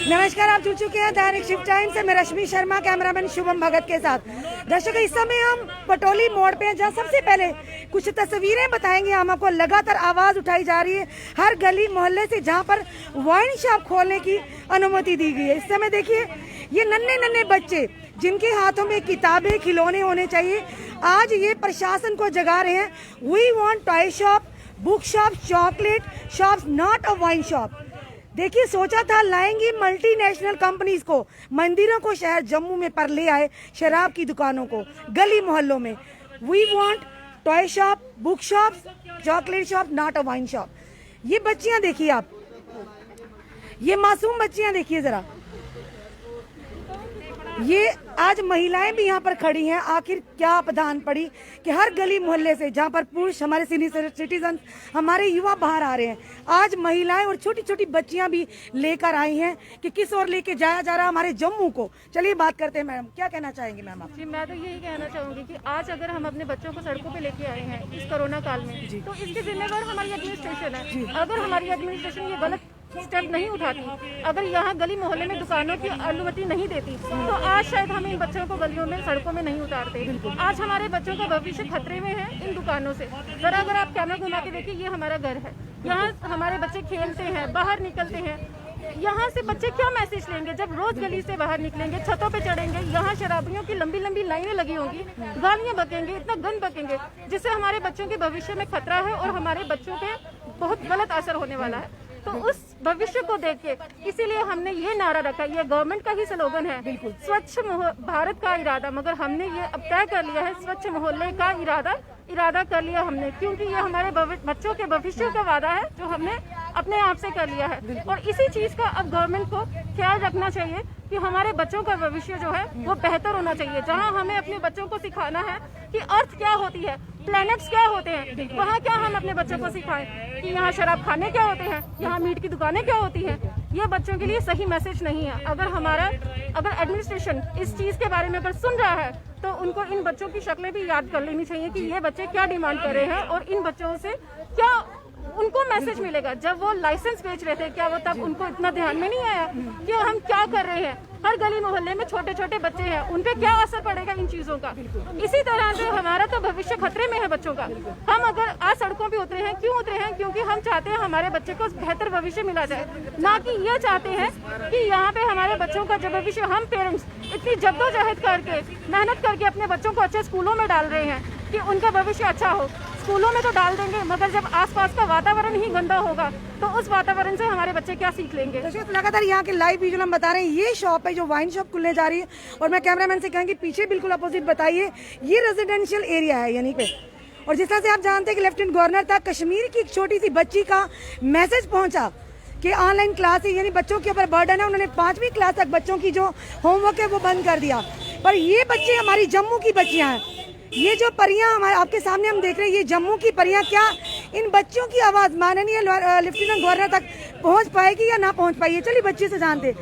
नमस्कार, आप जुड़ चुके हैं दैनिक शिफ्ट टाइम से। मैं रश्मि शर्मा, कैमरामैन शुभम भगत के साथ। दर्शकों, इस समय हम पटोली मोड़ पे हैं, जहाँ सबसे पहले कुछ तस्वीरें बताएंगे हम आपको। लगातार आवाज उठाई जा रही है हर गली मोहल्ले से, जहाँ पर वाइन शॉप खोलने की अनुमति दी गई है। इस समय देखिए, ये नन्हे नन्हे बच्चे जिनके हाथों में किताबें, खिलौने होने चाहिए, आज ये प्रशासन को जगा रहे हैं। We want toy shop, book shop, chocolate shop, not a wine shop. देखिए, सोचा था लाएंगी मल्टीनेशनल कंपनीज को, मंदिरों को शहर जम्मू में, पर ले आए शराब की दुकानों को गली मोहल्लों में। We want toy shop, book shop, chocolate shop, not a wine shop. ये बच्चियां देखिए आप, ये मासूम बच्चियां देखिए जरा। ये आज महिलाएं भी यहाँ पर खड़ी हैं। आखिर क्या आपदान पड़ी कि हर गली मोहल्ले से, जहाँ पर पुरुष, हमारे सीनियर सिटीजन, हमारे युवा बाहर आ रहे हैं, आज महिलाएं और छोटी छोटी बच्चियां भी लेकर आई हैं कि किस ओर लेके जाया जा रहा है हमारे जम्मू को। चलिए बात करते हैं। मैडम, क्या कहना चाहेंगे मैम आप? जी, मैं तो यही कहना चाहूंगी कि आज अगर हम अपने बच्चों को सड़कों पे लेके आए हैं इस कोरोना काल में, तो इसके जिम्मेदार हमारी एडमिनिस्ट्रेशन है। अगर हमारी एडमिनिस्ट्रेशन ये गलत स्टेप नहीं उठाती, अगर यहाँ गली मोहल्ले में दुकानों की अनुमति नहीं देती, तो आज शायद हम इन बच्चों को गलियों में, सड़कों में नहीं उतारते। आज हमारे बच्चों का भविष्य खतरे में है इन दुकानों से। जरा अगर आप कैमरा घुमा के देखिए, ये हमारा घर है, यहाँ हमारे बच्चे खेलते हैं, बाहर निकलते हैं। यहाँ से बच्चे क्या मैसेज लेंगे जब रोज गली से बाहर निकलेंगे, छतों पे चढ़ेंगे, यहाँ शराबियों की लंबी लंबी लाइनें लगी होंगी, गालियां बकेंगे, इतना गंद बकेंगे, जिससे हमारे बच्चों के भविष्य में खतरा है और हमारे बच्चों पे बहुत गलत असर होने वाला है। तो उस भविष्य को देख के इसीलिए हमने ये नारा रखा। ये गवर्नमेंट का ही स्लोगन है, बिल्कुल स्वच्छ भारत का इरादा, मगर हमने ये अब तय कर लिया है स्वच्छ मोहल्ले का इरादा कर लिया हमने, क्योंकि ये हमारे बच्चों के भविष्य का वादा है जो हमने अपने आप से कर लिया है। और इसी चीज का अब गवर्नमेंट को ख्याल रखना चाहिए कि हमारे बच्चों का भविष्य जो है वो बेहतर होना चाहिए। जहाँ हमें अपने बच्चों को सिखाना है कि अर्थ क्या होती है, प्लैनेट्स क्या होते हैं, वहाँ क्या हम अपने बच्चों को सिखाएं कि यहाँ शराब खाने क्या होते हैं, यहाँ मीट की दुकानें क्या होती हैं। ये बच्चों के लिए सही मैसेज नहीं है। अगर एडमिनिस्ट्रेशन इस चीज के बारे में अगर सुन रहा है, तो उनको इन बच्चों की शक्लें भी याद कर लेनी चाहिए कि ये बच्चे क्या डिमांड कर रहे हैं और इन बच्चों से क्या उनको मैसेज मिलेगा। जब वो लाइसेंस बेच रहे थे, क्या वो तब उनको इतना ध्यान में नहीं आया कि हम क्या कर रहे हैं? हर गली मोहल्ले में छोटे छोटे बच्चे हैं, उन पे क्या असर पड़ेगा इन चीजों का। इसी तरह से हमारा तो भविष्य खतरे में है बच्चों का। हम अगर आज सड़कों पे उतरे हैं, क्यों उतरे हैं? क्योंकि हम चाहते हैं हमारे बच्चे को बेहतर भविष्य मिला जाए, ना कि ये चाहते हैं कि यहाँ पे हमारे बच्चों का जो भविष्य, हम पेरेंट्स इतनी जद्दोजहद करके, मेहनत करके अपने बच्चों को अच्छे स्कूलों में डाल रहे हैं कि उनका भविष्य अच्छा हो। स्कूलों में तो डाल देंगे, मगर जब आसपास का वातावरण ही गंदा होगा तो उस वातावरण से हमारे बच्चे क्या सीख लेंगे? तो लगातार यहाँ के लाइव विजुअल हम बता रहे हैं। ये शॉप है जो वाइन शॉप खुलने जा रही है, और मैं कैमरामैन से कहेंगे पीछे बिल्कुल अपोजिट बताइए, ये रेजिडेंशियल एरिया है यहीं पे। और जिस तरह से आप जानते हैं कि लेफ्टिनेंट गवर्नर तक कश्मीर की एक छोटी सी बच्ची का मैसेज पहुंचा कि ऑनलाइन क्लास यानी बच्चों के ऊपर बर्डन है, उन्होंने 5वीं क्लास तक बच्चों की जो होमवर्क है वो बंद कर दिया। पर ये बच्चे हमारी जम्मू की बच्चियां हैं, ये जो परियां हमारे आपके सामने हम देख रहे हैं, ये जम्मू की परियां, क्या इन बच्चों की आवाज माननीय लेफ्टिनेंट गवर्नर तक पहुंच पाएगी या ना पहुंच पाएगी? चलिए बच्चे से जानते।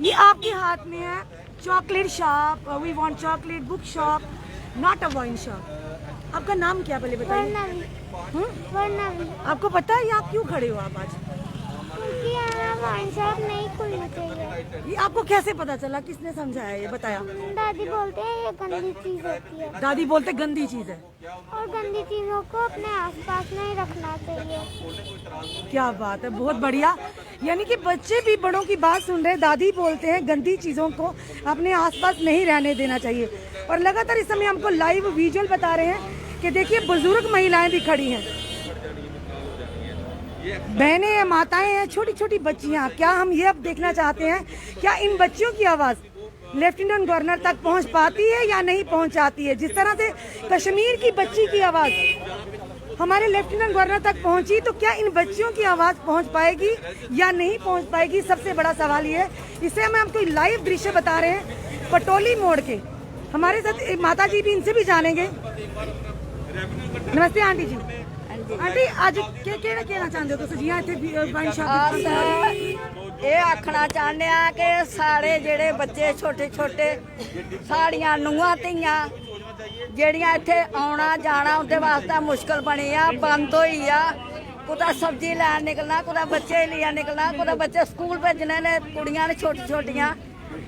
ये आपके हाथ में है chocolate shop, we want chocolate, book shop, not a wine shop. आपका नाम क्या पहले बताइए? आपको पता है यहाँ क्यों खड़े हो आप आज? क्योंकि यहाँ वाइन शॉप नहीं खुलनी चाहिए। ये आपको कैसे पता चला, किसने समझाया, ये बताया? दादी बोलते हैं ये गंदी चीज होती है। दादी बोलते गंदी चीज है, और गंदी चीजों को अपने आसपास नहीं रखना चाहिए। क्या बात है, बहुत बढ़िया। यानी कि बच्चे भी बड़ों की बात सुन रहे हैं। दादी बोलते हैं गंदी चीजों को अपने आसपास नहीं रहने देना चाहिए। और लगातार इस समय हमको लाइव विजुअल बता रहे हैं कि देखिए बुजुर्ग महिलाएं भी खड़ी हैं, बहनें हैं, माताएं हैं, छोटी छोटी बच्चियां। क्या हम ये अब देखना चाहते हैं, क्या इन बच्चियों की आवाज लेफ्टिनेंट गवर्नर तक पहुंच पाती है या नहीं पहुंचाती है? जिस तरह से कश्मीर की बच्ची की आवाज हमारे लेफ्टिनेंट गवर्नर तक पहुंची, तो क्या इन बच्चियों की आवाज पहुंच पाएगी या नहीं पहुंच पाएगी? सबसे बड़ा सवाल ये है। इससे हम आपको लाइव दृश्य बता रहे हैं पटोली मोड़ के। हमारे साथ एक माता जी भी, इनसे भी जानेंगे। नमस्ते आंटी जी। आंटी आज केड़ा कहना चाहते हो तुसीं जियां इत्थे वाइन शॉप? ये आखना चाहते हैं कि सारे जेड़े बच्चे छोटे छोटे, साड़ियां नूंहां धीआं ਜਿਹੜੀਆਂ ਇੱਥੇ ਆਉਣਾ ਜਾਣਾ ਉਹਦੇ ਵਾਸਤੇ ਮੁਸ਼ਕਲ ਬਣੀ ਆ, ਬੰਦ ਹੋਈ ਆ। कुदा सब्जी लैन निकलना, कुदा बच्चे लिया निकलना, कुदा बच्चे स्कूल भेजने ने, कुड़ियां ने छोटी छोटियां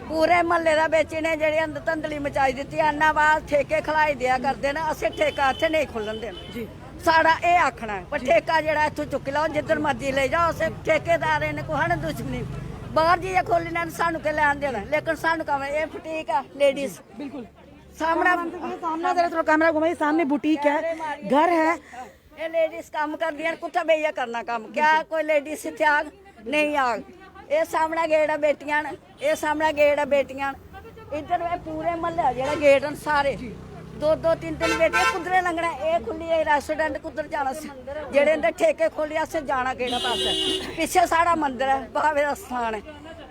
पूरे महल्ले दा बेचने जेह्ड़ी अंद धंदली मचाई दित्ती। अन्ना बाद ठेके खलाई दिया करदे ने, असें ठेका इत्थे नहीं खुल्लन देना जी। साड़ा ये आखना है पर ठेका जेड़ा इत्थों चुक लाओ, जिधर मर्जी ले जाओ। असें ठेकेदार ने कुछ ने दुश्मनी बाहर जाइए खोलनी ने, सानू के लैन देना, लेकिन सानू कम ये बुटीक है लेडीज बिल्कुल सामने जरा थोड़ा कैमरा घुमाइए, सामने बुटीक है, घर है, ये लेडीज काम कर दिया कुत्ता बेइया करना काम। क्या कोई लेडीज इत्थे आग नहीं आग। ये सामने गेट है बेटियां, ये सामने गेट है बेटियां, इधर वे पूरे महल्ले जेड़ा गेट न सारे दो दो तीन तीन बेटियां कुदरे लंघना। ये खुली है रेस्टोरेंट कुदर जाना, जेड़े अंदर ठेके खोले असें जाना केड़ा पासे। पिछे साड़ा मंदिर है, बावे दा स्थान है,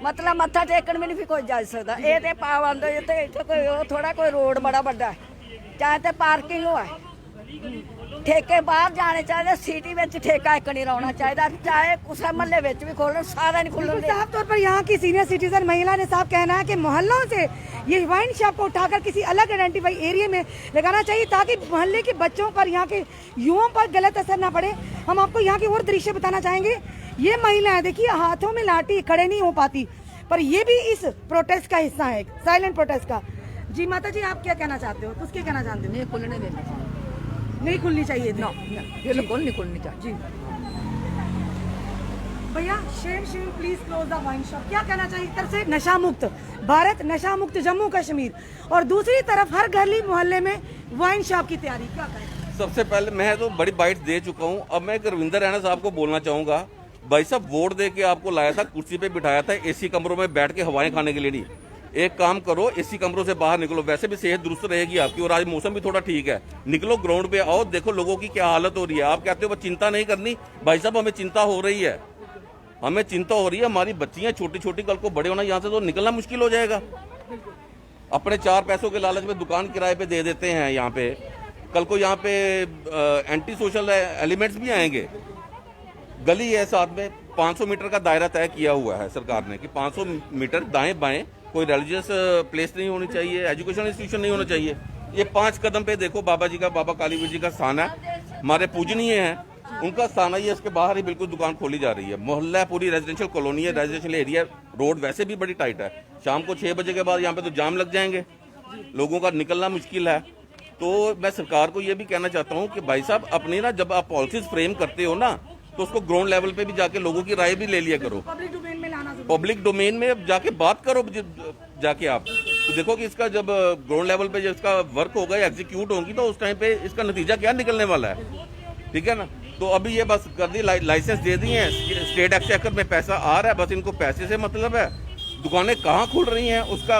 मतलब मत्था टेकन भी नहीं कोई जा सकदा। ये ते पाबंद है, ते इत्थे कोई थोड़ा कोई रोड बड़ा बड़ा है, चाहे ते पार्किंग होए, ठेके बाहर जाने चाहिए, सिटी में ठेका एक नहीं रौना चाहिए, चाहे उस महल्ले में भी खोलन, सारा नहीं खोलन। साफ तौर पर यहाँ की सीनियर सिटीजन महिला ने साफ कहना है कि मोहल्लों से ये वाइन शॉप को उठाकर किसी अलग आइडेंटिफाई एरिया में लगाना चाहिए, ताकि मोहल्ले के बच्चों पर, यहाँ के युवाओं पर गलत असर ना पड़े। हम आपको यहाँ की और दृश्य बताना चाहेंगे। ये महिलाएं देखिए हाथों में लाठी, खड़े नहीं हो पाती, पर ये भी इस प्रोटेस्ट का हिस्सा है, साइलेंट प्रोटेस्ट का। जी माता जी, आप क्या कहना चाहते हो? कुछ क्या कहना चाहते हो? नहीं खुलने देना, नहीं खुलनी चाहिए थी। बिल्कुल नहीं खुलनी चाहिए जी। भैया Shem please close the wine shop. क्या कहना चाहिए? एक तरफ से नशा मुक्त भारत, नशा मुक्त जम्मू कश्मीर, और दूसरी तरफ हर गली मोहल्ले में वाइन शॉप की तैयारी, क्या करें? सबसे पहले मैं तो बड़ी बाइट दे चुका हूं। अब मैं रविंदर रैना साहब को बोलना चाहूंगा, भाई साहब वोट दे के आपको लाया था, कुर्सी पे बिठाया था, एसी कमरों में बैठ के हवाएं खाने के लिए नहीं। एक काम करो, एसी कमरों से बाहर निकलो, वैसे भी सेहत दुरुस्त रहेगी आपकी, और आज मौसम भी थोड़ा ठीक है। निकलो ग्राउंड पे आओ, देखो लोगों की क्या हालत हो रही है। आप कहते हो चिंता नहीं करनी, भाई साहब हमें चिंता हो रही है, हमें चिंता हो रही है। हमारी बच्चियां छोटी छोटी, कल को बड़े होना, यहाँ से तो निकलना मुश्किल हो जाएगा। अपने 4 पैसों के लालच में दुकान किराए पे दे देते हैं यहाँ पे, कल को यहाँ पे एंटी सोशल एलिमेंट्स भी आएंगे। गली है साथ में, 500 मीटर का दायरा तय किया हुआ है सरकार ने कि 500 मीटर दाएं बाएं कोई रिलीजियस प्लेस नहीं होनी चाहिए, एजुकेशन इंस्टीट्यूशन नहीं होना चाहिए। ये 5 कदम पे देखो बाबा जी का, बाबा कालीवीर जी का स्थान है, हमारे पूजनीय है, उनका स्थान है। ये इसके बाहर ही बिल्कुल दुकान खोली जा रही है। मोहल्ला पूरी रेजिडेंशियल कॉलोनी है, रेजिडेंशियल एरिया, रोड वैसे भी बड़ी टाइट है। शाम को 6 बजे के बाद यहाँ पे तो जाम लग जाएंगे, लोगों का निकलना मुश्किल है। तो मैं सरकार को ये भी कहना चाहता हूँ कि भाई साहब अपनी ना, जब आप पॉलिसीज फ्रेम करते हो ना, तो उसको ग्राउंड लेवल पे भी जाके लोगों की राय भी ले लिया करो। पब्लिक डोमेन में लाना, पब्लिक डोमेन में जाके बात करो, जाके आप तो देखो कि इसका जब ग्राउंड लेवल पे जब इसका वर्क होगा, एग्जीक्यूट होगी, तो उस टाइम पे इसका नतीजा क्या निकलने वाला है, ठीक है ना। तो अभी ये बस कर दी, लाइसेंस दे दिए हैं, स्टेट एक्सचेकर में पैसा आ रहा है, बस इनको पैसे से मतलब है। दुकानें कहाँ खुल रही हैं, उसका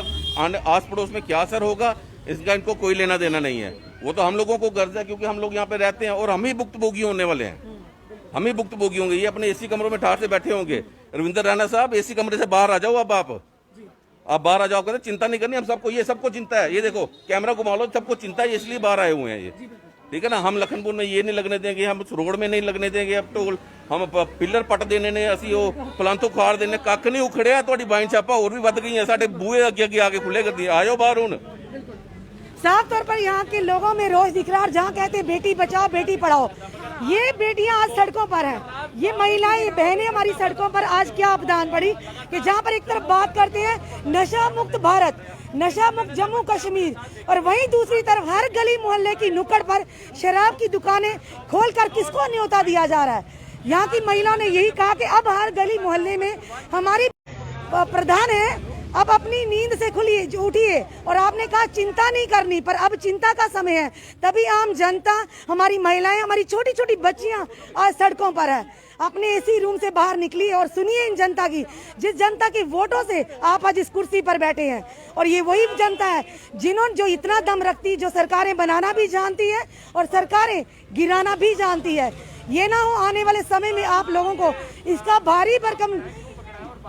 आस पड़ोस में क्या असर होगा, इसका इनको कोई लेना देना नहीं है। वो तो हम लोगों को गर्ज है, क्योंकि हम लोग यहाँ पे रहते हैं और हम ही भुक्तभोगी होने वाले हैं, हम ही भुक्तभोगी होंगे। ये अपने एसी कमरों में ठाठ से बैठे होंगे। रविंदर रैना साहब, एसी कमरे से बाहर आ जाओ, अब आप बाहर आ जाओ, कहते चिंता नहीं करनी, हम सबको, ये सबको चिंता है। ये देखो कैमरा घुमा लो, सबको चिंता है, इसलिए बाहर आए हुए हैं ये, ठीक है ना। हम लखनपुर में ये नहीं लगने देंगे, हम रोड में नहीं लगने देंगे अब टोल, हम पिलर पट देने ने, असी वो पलांतो खाड़ देने, कख नहीं उखड़िया। थोड़ी वाइन छापा और भी वध गई है, साडे बूहे अगे आके खुले कर दिए, आ जाओ बाहर हुण। साफ तौर पर यहाँ के लोगों में रोष दिख रहा है। जहाँ कहते हैं बेटी बचाओ बेटी पढ़ाओ, ये बेटियां आज सड़कों पर हैं, ये महिलाएं, ये बहनें हमारी सड़कों पर आज क्या अपदान पड़ी कि जहाँ पर एक तरफ बात करते हैं नशा मुक्त भारत, नशा मुक्त जम्मू कश्मीर, और वहीं दूसरी तरफ हर गली मोहल्ले की नुक्कड़ पर शराब की दुकानें खोलकर किसको न्योता दिया जा रहा है। यहाँ की महिलाओं ने यही कहा कि अब हर गली मोहल्ले में हमारी प्रधान है, अब अपनी नींद से खुलिए, उठिए, और आपने कहा चिंता नहीं करनी, पर अब चिंता का समय है। तभी आम जनता, हमारी महिलाएं, हमारी छोटी छोटी बच्चियां आज सड़कों पर है। अपने एसी रूम से बाहर निकली और सुनिए इन जनता की, जिस जनता के वोटों से आप आज इस कुर्सी पर बैठे हैं। और ये वही जनता है जिन्होंने, जो इतना दम रखती, जो सरकारें बनाना भी जानती है और सरकारें गिराना भी जानती है। ये ना हो आने वाले समय में आप लोगों को इसका भारी भरकम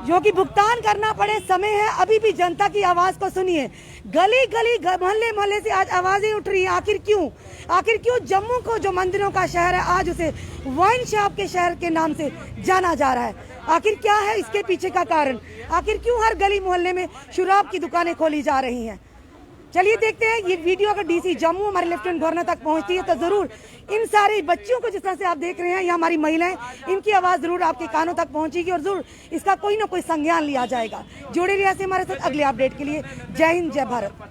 जो कि भुगतान करना पड़े। समय है, अभी भी जनता की आवाज को सुनिए। गली गली मोहल्ले मोहल्ले से आज आवाजें उठ रही हैं। आखिर क्यों जम्मू को, जो मंदिरों का शहर है, आज उसे वाइन शॉप के शहर के नाम से जाना जा रहा है। आखिर क्या है इसके पीछे का कारण? आखिर क्यों हर गली मोहल्ले में शराब की दुकानें खोली जा रही हैं? चलिए देखते हैं ये वीडियो अगर डीसी जम्मू हमारे लेफ्टिनेंट गवर्नर तक पहुंचती है तो जरूर इन सारे बच्चियों को जिस तरह से आप देख रहे हैं, ये हमारी महिलाएं, इनकी आवाज जरूर आपके कानों तक पहुंचेगी और जरूर इसका कोई ना कोई संज्ञान लिया जाएगा। जुड़े रहिए हमारे साथ अगले अपडेट के लिए। जय हिंद, जय भारत।